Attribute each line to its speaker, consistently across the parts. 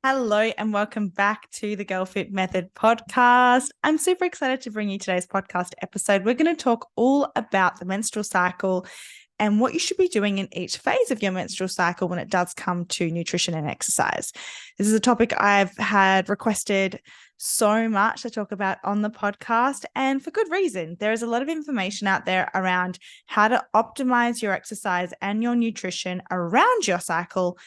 Speaker 1: Hello and welcome back to the Girl Fit Method podcast. I'm super excited to bring you today's podcast episode. We're going to talk all about the menstrual cycle and what you should be doing in each phase of your menstrual cycle when it does come to nutrition and exercise. This is a topic I've had requested so much to talk about on the podcast, and for good reason. There is a lot of information out there around how to optimize your exercise and your nutrition around your cycle.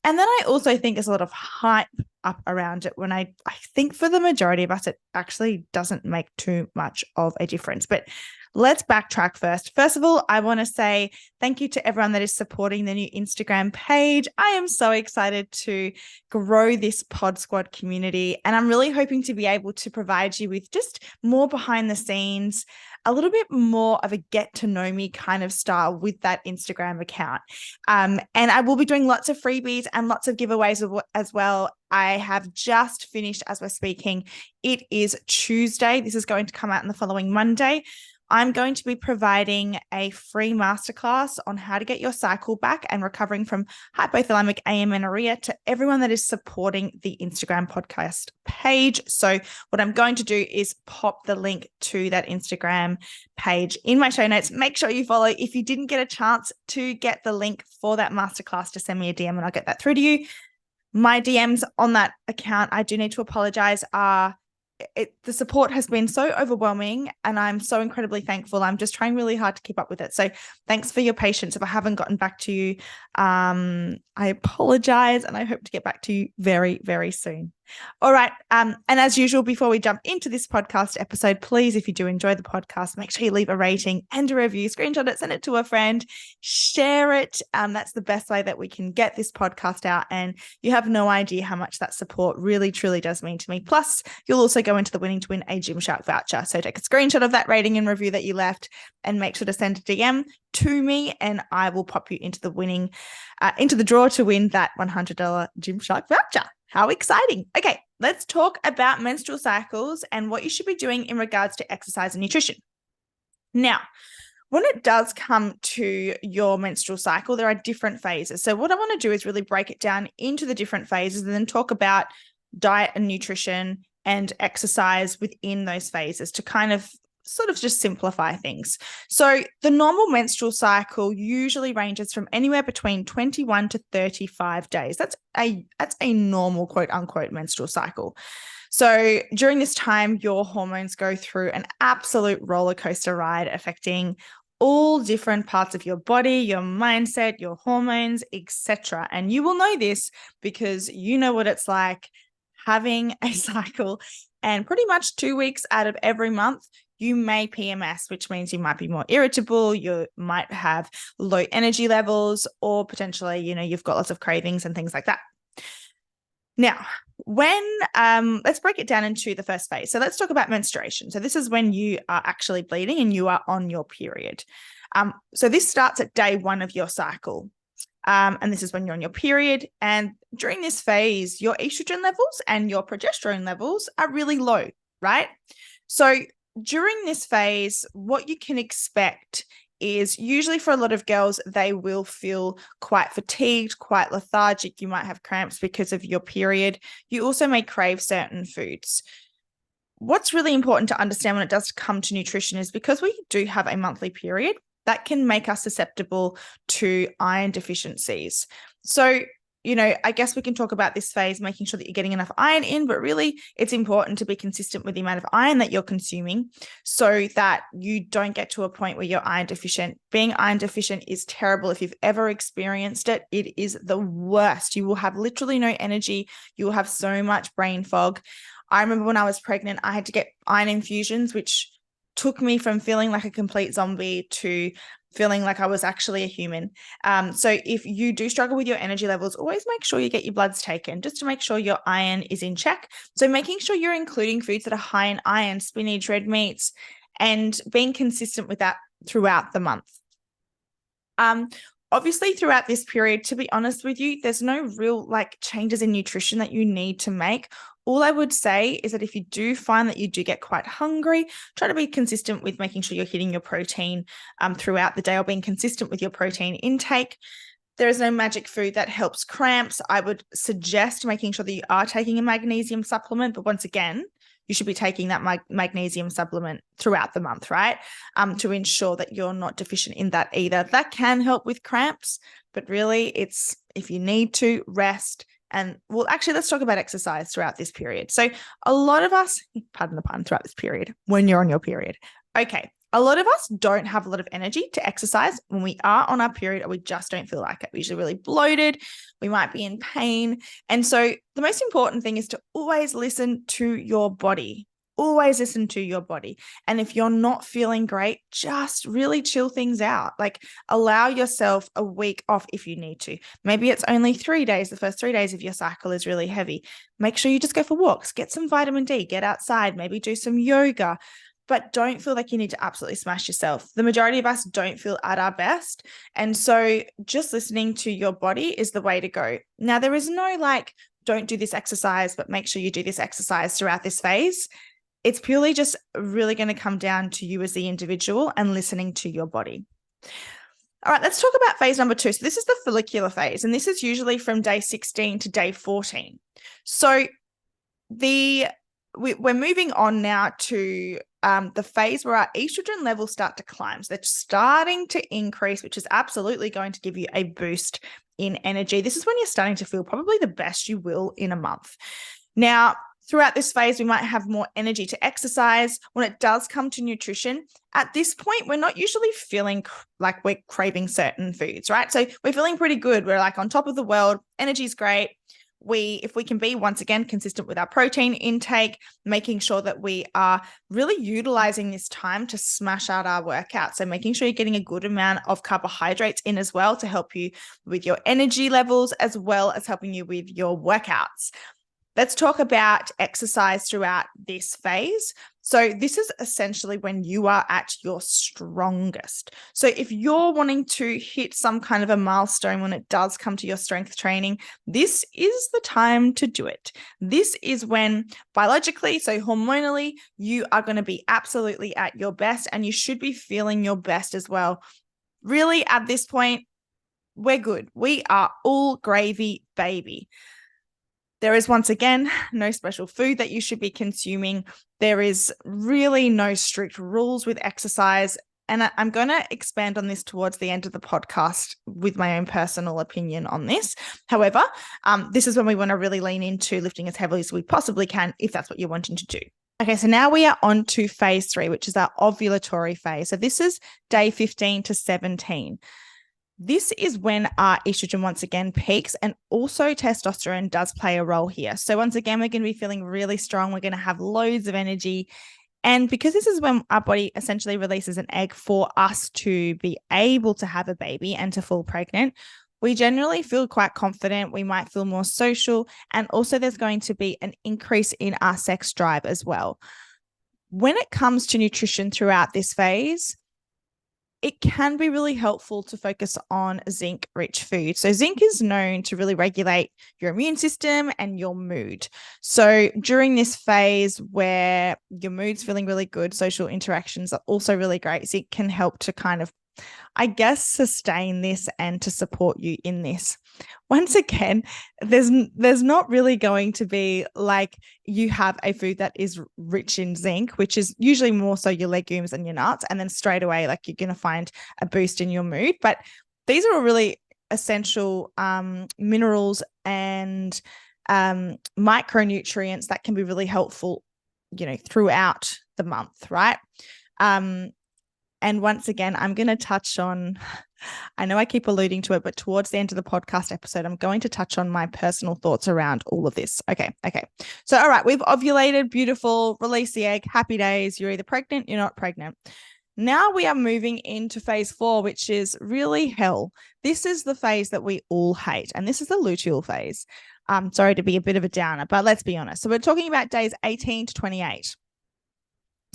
Speaker 1: And then I also think there's a lot of hype up around it when I think for the majority of us, it actually doesn't make too much of a difference. But let's backtrack first. First of all, I want to say thank you to everyone that is supporting the new Instagram page. I am so excited to grow this Pod Squad community, and I'm really hoping to be able to provide you with just more behind the scenes, a little bit more of a get to know me kind of style with that Instagram account. And I will be doing lots of freebies and lots of giveaways as well. I have just finished as we're speaking. It is Tuesday. This is going to come out on the following Monday. I'm going to be providing a free masterclass on how to get your cycle back and recovering from hypothalamic amenorrhea to everyone that is supporting the Instagram podcast page. So what I'm going to do is pop the link to that Instagram page in my show notes. Make sure you follow. If you didn't get a chance to get the link for that masterclass, just send me a DM and I'll get that through to you. My DMs on that account, I do need to apologize, the support has been so overwhelming and I'm so incredibly thankful. I'm just trying really hard to keep up with it. So thanks for your patience. If I haven't gotten back to you, I apologize and I hope to get back to you very, very soon. All right. And as usual, before we jump into this podcast episode, please, if you do enjoy the podcast, make sure you leave a rating and a review, screenshot it, send it to a friend, share it. That's the best way that we can get this podcast out. And you have no idea how much that support really, truly does mean to me. Plus, you'll also go into the winning to win a Gymshark voucher. So take a screenshot of that rating and review that you left and make sure to send a DM to me and I will pop you into the into the draw to win that $100 Gymshark voucher. How exciting. Okay, let's talk about menstrual cycles and what you should be doing in regards to exercise and nutrition. Now, when it does come to your menstrual cycle, there are different phases. So what I want to do is really break it down into the different phases and then talk about diet and nutrition and exercise within those phases to kind of sort of just simplify things. So the normal menstrual cycle usually ranges from anywhere between 21 to 35 days. That's a normal quote unquote menstrual cycle. So during this time, your hormones go through an absolute roller coaster ride, affecting all different parts of your body, your mindset, your hormones, etc. And you will know this because you know what it's like having a cycle, and pretty much 2 weeks out of every month, you may PMS, which means you might be more irritable, you might have low energy levels, or potentially, you've got lots of cravings and things like that. Now, let's break it down into the first phase. So let's talk about menstruation. So this is when you are actually bleeding and you are on your period. So this starts at day 1 of your cycle. And this is when you're on your period. And during this phase, your estrogen levels and your progesterone levels are really low, right? So during this phase, what you can expect is usually for a lot of girls, they will feel quite fatigued, quite lethargic. You might have cramps because of your period. You also may crave certain foods. What's really important to understand when it does come to nutrition is because we do have a monthly period, that can make us susceptible to iron deficiencies. So, I guess we can talk about this phase, making sure that you're getting enough iron in, but really it's important to be consistent with the amount of iron that you're consuming so that you don't get to a point where you're iron deficient. Being iron deficient is terrible. If you've ever experienced it, it is the worst. You will have literally no energy. You will have so much brain fog. I remember when I was pregnant, I had to get iron infusions, which took me from feeling like a complete zombie to feeling like I was actually a human. So if you do struggle with your energy levels, always make sure you get your bloods taken just to make sure your iron is in check. So making sure you're including foods that are high in iron, spinach, red meats, and being consistent with that throughout the month. Obviously, throughout this period, to be honest with you, there's no real changes in nutrition that you need to make. All I would say is that if you do find that you do get quite hungry, try to be consistent with making sure you're hitting your protein throughout the day or being consistent with your protein intake. There is no magic food that helps cramps. I would suggest making sure that you are taking a magnesium supplement, but once again, you should be taking that magnesium supplement throughout the month, right? To ensure that you're not deficient in that either. That can help with cramps, but really it's if you need to rest. And well, actually, let's talk about exercise throughout this period. So a lot of us, pardon the pun, throughout this period, when you're on your period. Okay. A lot of us don't have a lot of energy to exercise when we are on our period, or we just don't feel like it. We're usually really bloated. We might be in pain. And so the most important thing is to always listen to your body. Always listen to your body. And if you're not feeling great, just really chill things out. Like allow yourself a week off if you need to. Maybe it's only 3 days. The first 3 days of your cycle is really heavy. Make sure you just go for walks, get some vitamin D, get outside, maybe do some yoga. But don't feel like you need to absolutely smash yourself. The majority of us don't feel at our best. And so just listening to your body is the way to go. Now, there is no like, don't do this exercise, but make sure you do this exercise throughout this phase. It's purely just really going to come down to you as the individual and listening to your body. All right, let's talk about phase number 2. So this is the follicular phase, and this is usually from day 16 to day 14. So we're moving on now to the phase where our estrogen levels start to climb. So they're starting to increase, which is absolutely going to give you a boost in energy. This is when you're starting to feel probably the best you will in a month. Now, throughout this phase, we might have more energy to exercise. When it does come to nutrition, at this point, we're not usually feeling like we're craving certain foods, right? So we're feeling pretty good. We're like on top of the world. Energy's great. If we can be, once again, consistent with our protein intake, making sure that we are really utilizing this time to smash out our workout. So making sure you're getting a good amount of carbohydrates in as well to help you with your energy levels, as well as helping you with your workouts. Let's talk about exercise throughout this phase. So this is essentially when you are at your strongest. So if you're wanting to hit some kind of a milestone when it does come to your strength training, this is the time to do it. This is when biologically, so hormonally, you are going to be absolutely at your best, and you should be feeling your best as well. Really, at this point, we're good. We are all gravy, baby. There is, once again, no special food that you should be consuming. There is really no strict rules with exercise. And I'm going to expand on this towards the end of the podcast with my own personal opinion on this. However, this is when we want to really lean into lifting as heavily as we possibly can, if that's what you're wanting to do. Okay, so now we are on to phase 3, which is our ovulatory phase. So this is day 15 to 17. This is when our estrogen once again peaks, and also testosterone does play a role here. So once again, we're going to be feeling really strong. We're going to have loads of energy. And because this is when our body essentially releases an egg for us to be able to have a baby and to fall pregnant, we generally feel quite confident. We might feel more social. And also there's going to be an increase in our sex drive as well. When it comes to nutrition throughout this phase, it can be really helpful to focus on zinc-rich food. So zinc is known to really regulate your immune system and your mood. So during this phase where your mood's feeling really good, social interactions are also really great. Zinc can help to kind of, I guess, sustain this and to support you in this. Once again, there's not really going to be like you have a food that is rich in zinc, which is usually more so your legumes and your nuts, and then straight away, like you're going to find a boost in your mood. But these are all really essential minerals and micronutrients that can be really helpful, throughout the month, right? And once again, I'm going to touch on, I know I keep alluding to it, but towards the end of the podcast episode, I'm going to touch on my personal thoughts around all of this. Okay. So, all right, we've ovulated, beautiful, release the egg, happy days. You're either pregnant, you're not pregnant. Now we are moving into phase 4, which is really hell. This is the phase that we all hate, and this is the luteal phase. Sorry to be a bit of a downer, but let's be honest. So we're talking about days 18 to 28.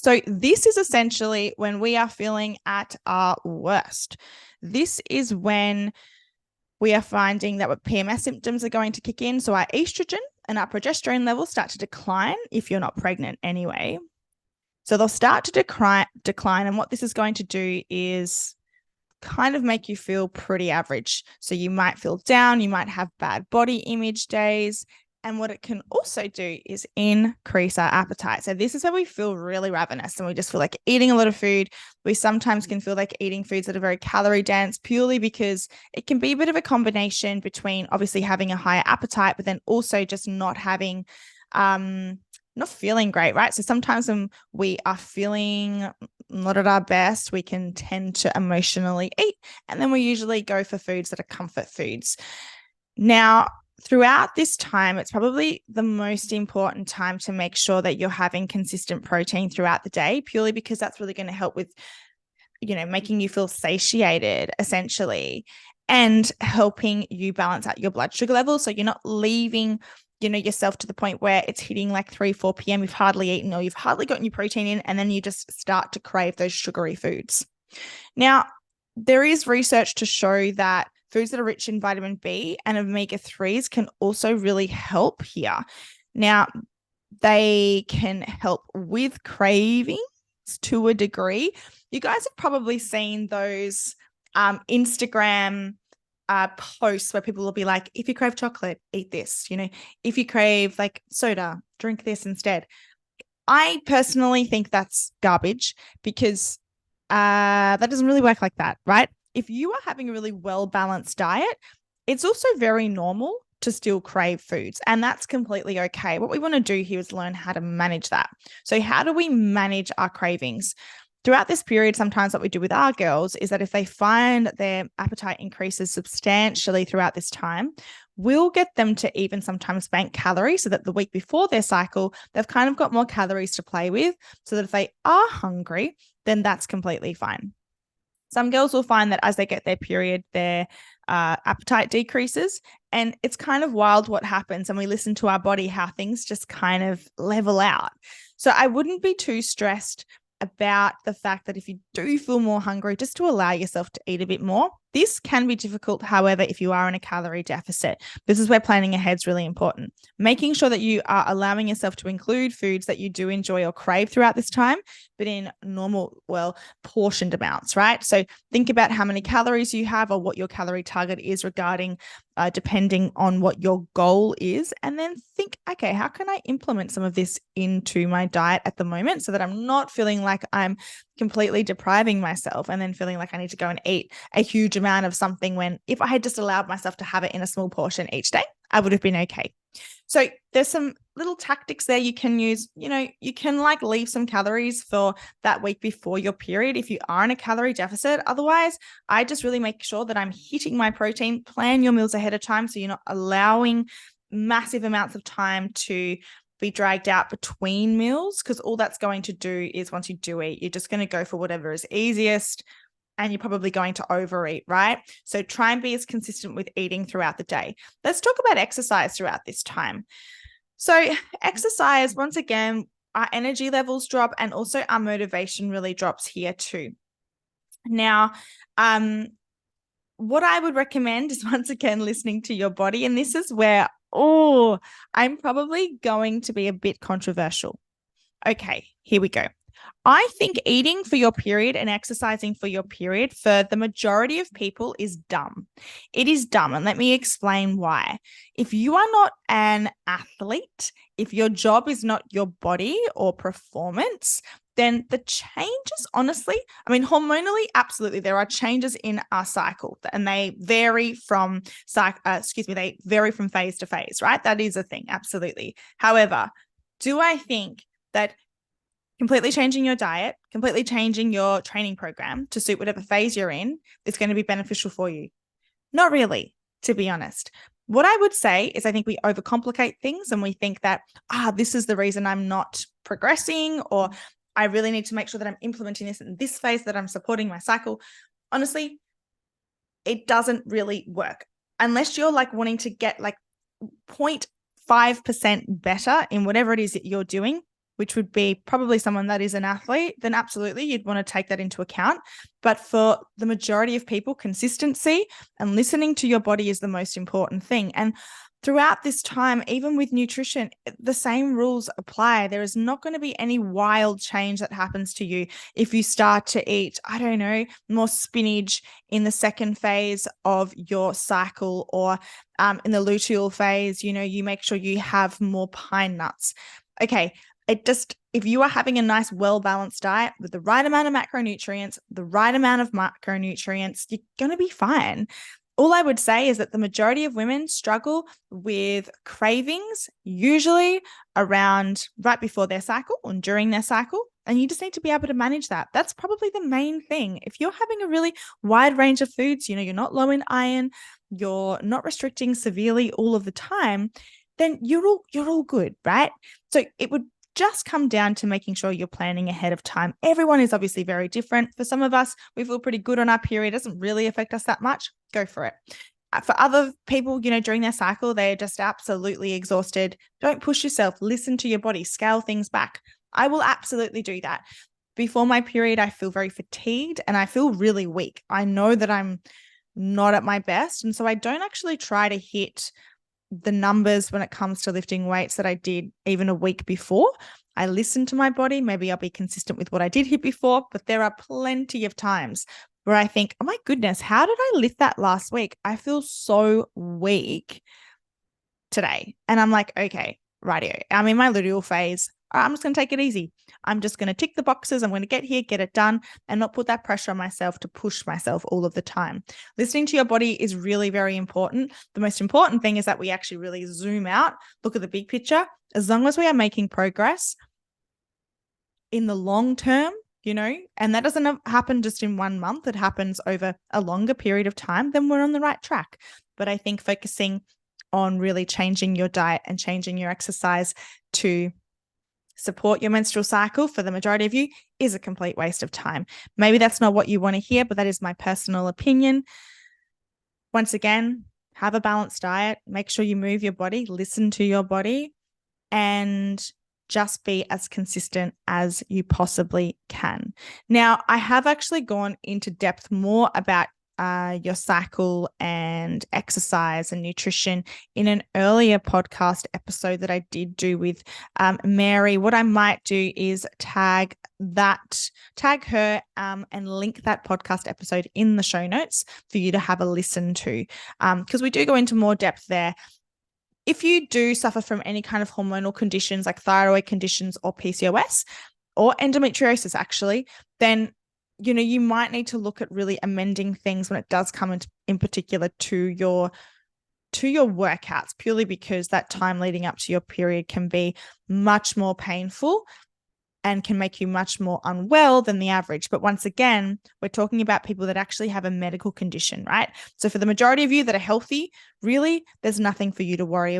Speaker 1: So this is essentially when we are feeling at our worst. This is when we are finding that PMS symptoms are going to kick in. So our estrogen and our progesterone levels start to decline if you're not pregnant anyway. So they'll start to decline. And what this is going to do is kind of make you feel pretty average. So you might feel down, you might have bad body image days. And what it can also do is increase our appetite. So this is where we feel really ravenous and we just feel like eating a lot of food. We sometimes can feel like eating foods that are very calorie dense purely because it can be a bit of a combination between obviously having a higher appetite, but then also just not having, not feeling great, right? So sometimes when we are feeling not at our best, we can tend to emotionally eat. And then we usually go for foods that are comfort foods. Now, throughout this time, it's probably the most important time to make sure that you're having consistent protein throughout the day, purely because that's really going to help with, making you feel satiated essentially and helping you balance out your blood sugar levels. So you're not leaving, yourself to the point where it's hitting like 3, 4 p.m. You've hardly eaten or you've hardly gotten your protein in, and then you just start to crave those sugary foods. Now, there is research to show that foods that are rich in vitamin B and omega-3s can also really help here. Now, they can help with cravings to a degree. You guys have probably seen those Instagram posts where people will be like, if you crave chocolate, eat this. If you crave like soda, drink this instead. I personally think that's garbage because that doesn't really work like that, right? If you are having a really well-balanced diet, it's also very normal to still crave foods, and that's completely okay. What we want to do here is learn how to manage that. So how do we manage our cravings? Throughout this period, sometimes what we do with our girls is that if they find their appetite increases substantially throughout this time, we'll get them to even sometimes bank calories so that the week before their cycle, they've kind of got more calories to play with, so that if they are hungry, then that's completely fine. Some girls will find that as they get their period, their appetite decreases, and it's kind of wild what happens. And we listen to our body, how things just kind of level out. So I wouldn't be too stressed about the fact that if you do feel more hungry, just to allow yourself to eat a bit more. This can be difficult, however, if you are in a calorie deficit. This is where planning ahead is really important. Making sure that you are allowing yourself to include foods that you do enjoy or crave throughout this time, but in normal, portioned amounts, right? So think about how many calories you have or what your calorie target is regarding depending on what your goal is, and then think, okay, how can I implement some of this into my diet at the moment so that I'm not feeling like I'm completely depriving myself and then feeling like I need to go and eat a huge amount of something, when if I had just allowed myself to have it in a small portion each day, I would have been okay. So there's some little tactics there you can use. You can like leave some calories for that week before your period if you are in a calorie deficit. Otherwise, I just really make sure that I'm hitting my protein. Plan your meals ahead of time so you're not allowing massive amounts of time to be dragged out between meals, because all that's going to do is once you do eat, you're just going to go for whatever is easiest, and you're probably going to overeat, right? So try and be as consistent with eating throughout the day. Let's talk about exercise throughout this time. So exercise, once again, our energy levels drop and also our motivation really drops here too. Now, what I would recommend is once again listening to your body. And this is where, I'm probably going to be a bit controversial. Okay, here we go. I think eating for your period and exercising for your period for the majority of people is dumb. It is dumb. And let me explain why. If you are not an athlete, if your job is not your body or performance, then the changes, honestly, hormonally, absolutely, there are changes in our cycle and they vary from they vary from phase to phase, right? That is a thing, absolutely. However, do I think that completely changing your diet, completely changing your training program to suit whatever phase you're in is going to be beneficial for you? Not really, to be honest. What I would say is I think we overcomplicate things and we think that, this is the reason I'm not progressing, or I really need to make sure that I'm implementing this in this phase, that I'm supporting my cycle. Honestly, it doesn't really work unless you're like wanting to get like 0.5% better in whatever it is that you're doing, which would be probably someone that is an athlete, then absolutely you'd want to take that into account. But for the majority of people, consistency and listening to your body is the most important thing. And throughout this time, even with nutrition, the same rules apply. There is not going to be any wild change that happens to you if you start to eat, I don't know, more spinach in the second phase of your cycle, or in the luteal phase, you make sure you have more pine nuts. Okay. If you are having a nice, well-balanced diet with the right amount of macronutrients, the right amount of micronutrients, you're going to be fine. All I would say is that the majority of women struggle with cravings, usually around right before their cycle and during their cycle. And you just need to be able to manage that. That's probably the main thing. If you're having a really wide range of foods, you're not low in iron, you're not restricting severely all of the time, then you're all good, right? So it would just come down to making sure you're planning ahead of time. Everyone is obviously very different. For some of us, we feel pretty good on our period. It doesn't really affect us that much. Go for it. For other people, during their cycle, they're just absolutely exhausted. Don't push yourself. Listen to your body. Scale things back. I will absolutely do that. Before my period, I feel very fatigued and I feel really weak. I know that I'm not at my best. And so I don't actually try to hit the numbers when it comes to lifting weights that I did even a week before. I listen to my body. Maybe I'll be consistent with what I did hit before, but there are plenty of times where I think, oh my goodness, how did I lift that last week? I feel so weak today. And I'm like, okay, rightio. I'm in my luteal phase. I'm just going to take it easy. I'm just going to tick the boxes. I'm going to get here, get it done, and not put that pressure on myself to push myself all of the time. Listening to your body is really, very important. The most important thing is that we actually really zoom out, look at the big picture. As long as we are making progress in the long term, and that doesn't happen just in 1 month, it happens over a longer period of time, then we're on the right track. But I think focusing on really changing your diet and changing your exercise to support your menstrual cycle for the majority of you is a complete waste of time. Maybe that's not what you want to hear, but that is my personal opinion. Once again, have a balanced diet, make sure you move your body, listen to your body, and just be as consistent as you possibly can. Now, I have actually gone into depth more about your cycle and exercise and nutrition in an earlier podcast episode that I did do with Mary. What I might do is tag her and link that podcast episode in the show notes for you to have a listen to, because we do go into more depth there. If you do suffer from any kind of hormonal conditions like thyroid conditions or PCOS or endometriosis, actually, then you might need to look at really amending things when it does come in particular to your workouts, purely because that time leading up to your period can be much more painful and can make you much more unwell than the average. But once again, we're talking about people that actually have a medical condition, right? So for the majority of you that are healthy, really, there's nothing for you to worry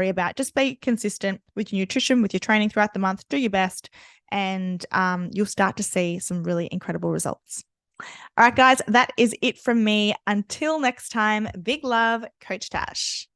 Speaker 1: about. Just be consistent with your nutrition, with your training throughout the month, do your best, and you'll start to see some really incredible results. All right, guys, that is it from me. Until next time, big love, Coach Tash.